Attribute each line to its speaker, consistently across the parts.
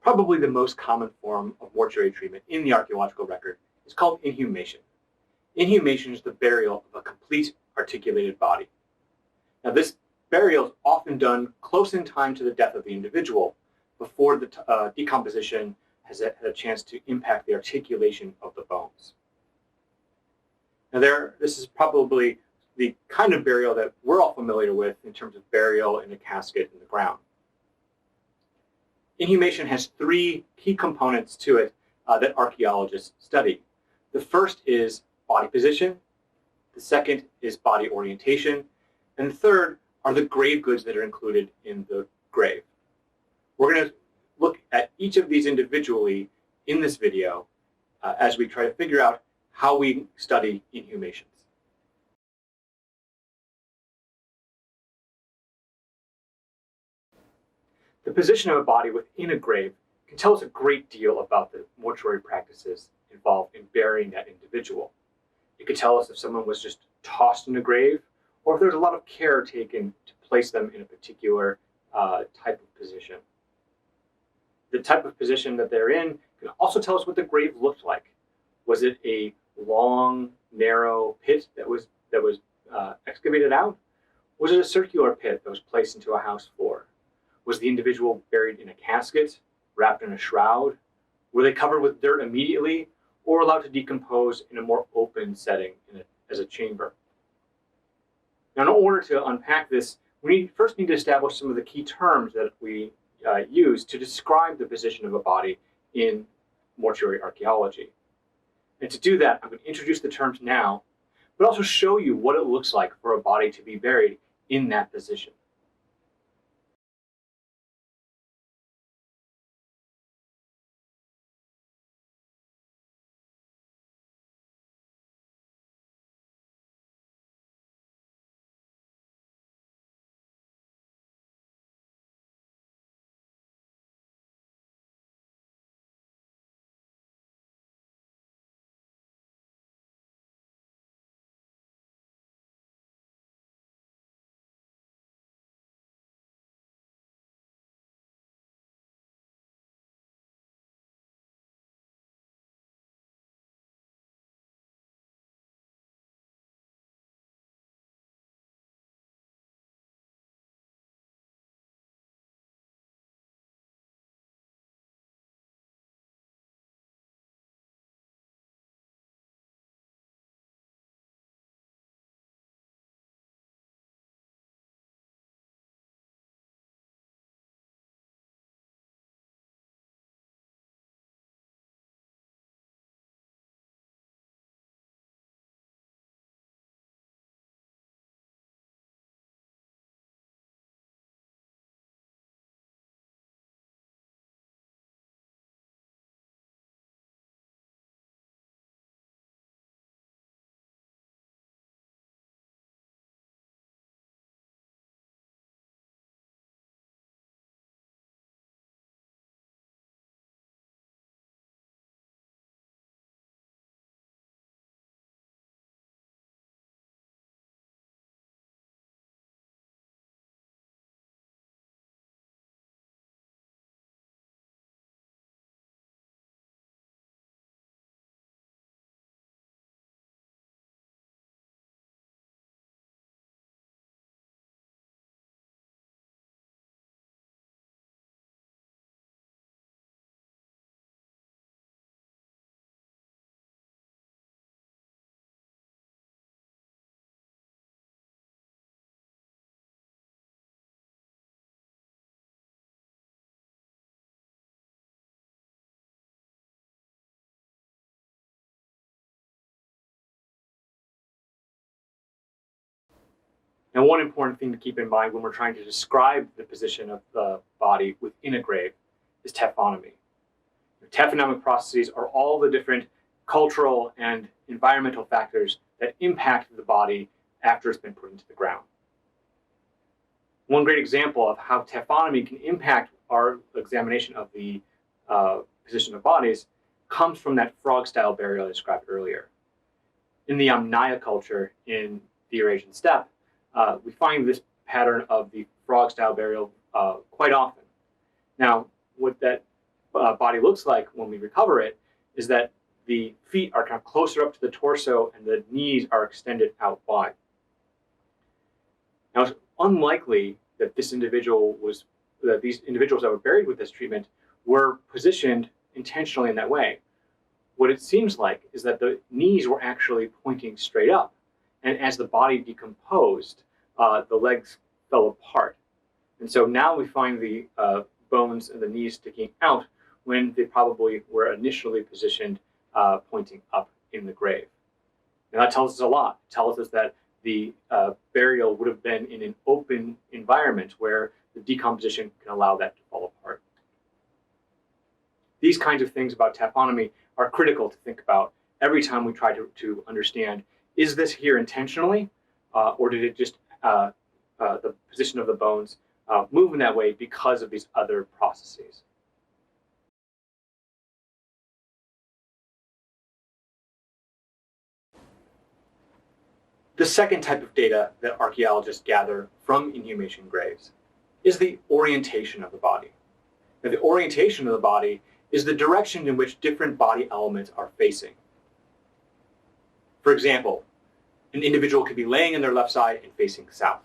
Speaker 1: Probably the most common form of mortuary treatment in the archaeological record is called inhumation. Inhumation is the burial of a complete articulated body. Now, this burial is often done close in time to the death of the individual, before the decomposition has had a chance to impact the articulation of the bones. Now, this is probably the kind of burial that we're all familiar with in terms of burial in a casket in the ground. Inhumation has three key components to it that archaeologists study. The first is body position, the second is body orientation, and the third are the grave goods that are included in the grave. We're going to look at each of these individually in this video as we try to figure out how we study inhumations. The position of a body within a grave can tell us a great deal about the mortuary practices involved in burying that individual. It could tell us if someone was just tossed in a grave, or if there's a lot of care taken to place them in a particular type of position. The type of position that they're in can also tell us what the grave looked like. Was it a long, narrow pit that was excavated out? Was it a circular pit that was placed into a house floor? Was the individual buried in a casket, wrapped in a shroud? Were they covered with dirt immediately, or allowed to decompose in a more open setting as a chamber? Now, in order to unpack this, we first need to establish some of the key terms that we use to describe the position of a body in mortuary archaeology. And to do that, I'm going to introduce the terms now, but also show you what it looks like for a body to be buried in that position. Now, one important thing to keep in mind when we're trying to describe the position of the body within a grave is taphonomy. Taphonomic processes are all the different cultural and environmental factors that impact the body after it's been put into the ground. One great example of how taphonomy can impact our examination of the position of bodies comes from that frog-style burial I described earlier. In the Amnaya culture in the Eurasian steppe, we find this pattern of the frog-style burial quite often. Now, what that body looks like when we recover it is that the feet are kind of closer up to the torso and the knees are extended out wide. Now, it's unlikely that these individuals that were buried with this treatment were positioned intentionally in that way. What it seems like is that the knees were actually pointing straight up, and as the body decomposed, the legs fell apart. And so now we find the bones and the knees sticking out when they probably were initially positioned pointing up in the grave. And that tells us a lot. It tells us that the burial would have been in an open environment where the decomposition can allow that to fall apart. These kinds of things about taphonomy are critical to think about every time we try to understand, is this here intentionally, or did it just, the position of the bones move in that way because of these other processes? The second type of data that archaeologists gather from inhumation graves is the orientation of the body. Now, the orientation of the body is the direction in which different body elements are facing. For example, an individual could be laying on their left side and facing south.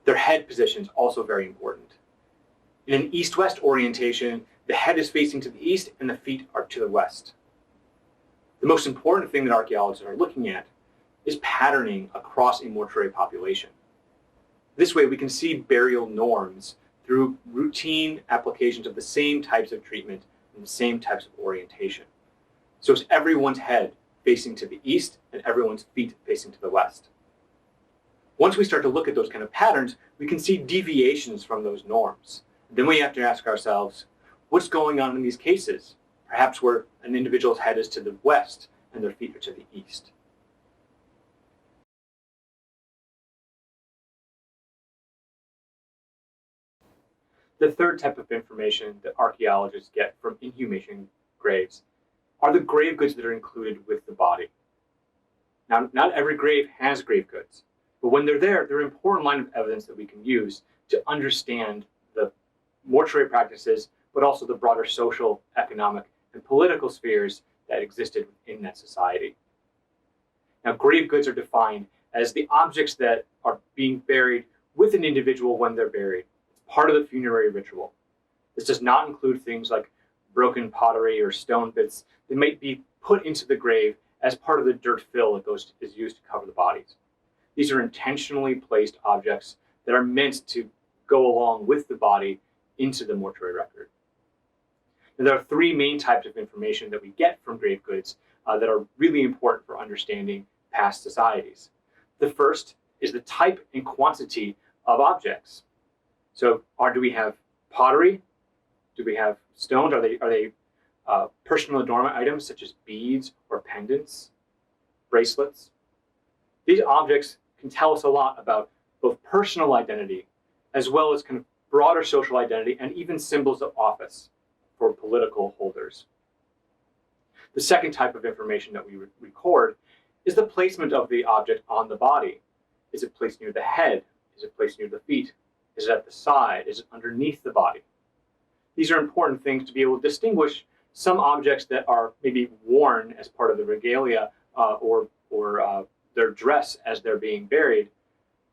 Speaker 1: Their head position is also very important. In an east-west orientation, the head is facing to the east and the feet are to the west. The most important thing that archaeologists are looking at is patterning across a mortuary population. This way we can see burial norms through routine applications of the same types of treatment and the same types of orientation. So it's everyone's head facing to the east and everyone's feet facing to the west. Once we start to look at those kind of patterns, we can see deviations from those norms. Then we have to ask ourselves, what's going on in these cases? Perhaps where an individual's head is to the west and their feet are to the east. The third type of information that archaeologists get from inhumation graves are the grave goods that are included with the body. Now, not every grave has grave goods, but when they're there, they're an important line of evidence that we can use to understand the mortuary practices, but also the broader social, economic, and political spheres that existed within that society. Now, grave goods are defined as the objects that are being buried with an individual when they're buried. It's part of the funerary ritual. This does not include things like broken pottery or stone bits that might be put into the grave as part of the dirt fill that is used to cover the bodies. These are intentionally placed objects that are meant to go along with the body into the mortuary record. And there are three main types of information that we get from grave goods that are really important for understanding past societies. The first is the type and quantity of objects. So do we have pottery? Do we have stones? Are they personal adornment items such as beads or pendants, bracelets? These objects can tell us a lot about both personal identity as well as kind of broader social identity and even symbols of office for political holders. The second type of information that we record is the placement of the object on the body. Is it placed near the head? Is it placed near the feet? Is it at the side? Is it underneath the body? These are important things to be able to distinguish some objects that are maybe worn as part of the regalia or their dress as they're being buried,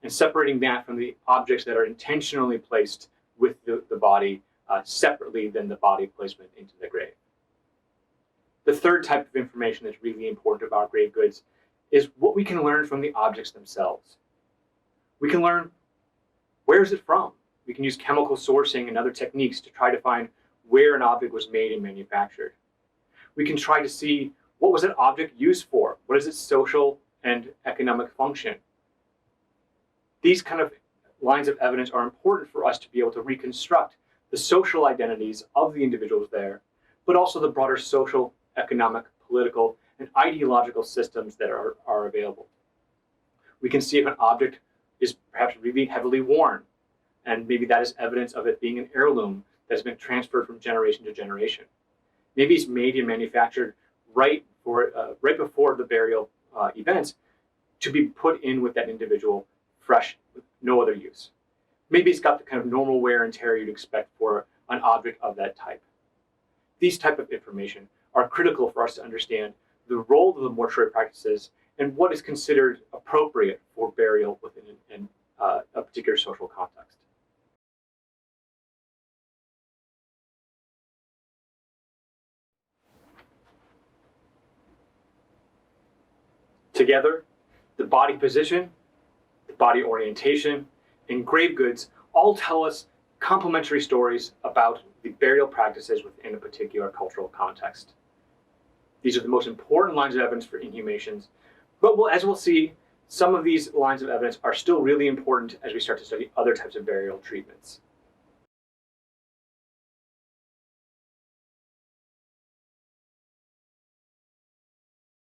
Speaker 1: and separating that from the objects that are intentionally placed with the body separately than the body placement into the grave. The third type of information that's really important about grave goods is what we can learn from the objects themselves. We can learn, where is it from? We can use chemical sourcing and other techniques to try to find where an object was made and manufactured. We can try to see, what was that object used for? What is its social and economic function? These kind of lines of evidence are important for us to be able to reconstruct the social identities of the individuals there, but also the broader social, economic, political, and ideological systems that are available. We can see if an object is perhaps really heavily worn, and maybe that is evidence of it being an heirloom that has been transferred from generation to generation. Maybe it's made and manufactured right before the burial event to be put in with that individual fresh, with no other use. Maybe it's got the kind of normal wear and tear you'd expect for an object of that type. These type of information are critical for us to understand the role of the mortuary practices and what is considered appropriate for burial within a particular social context. Together, the body position, the body orientation, and grave goods all tell us complementary stories about the burial practices within a particular cultural context. These are the most important lines of evidence for inhumations, but as we'll see, some of these lines of evidence are still really important as we start to study other types of burial treatments.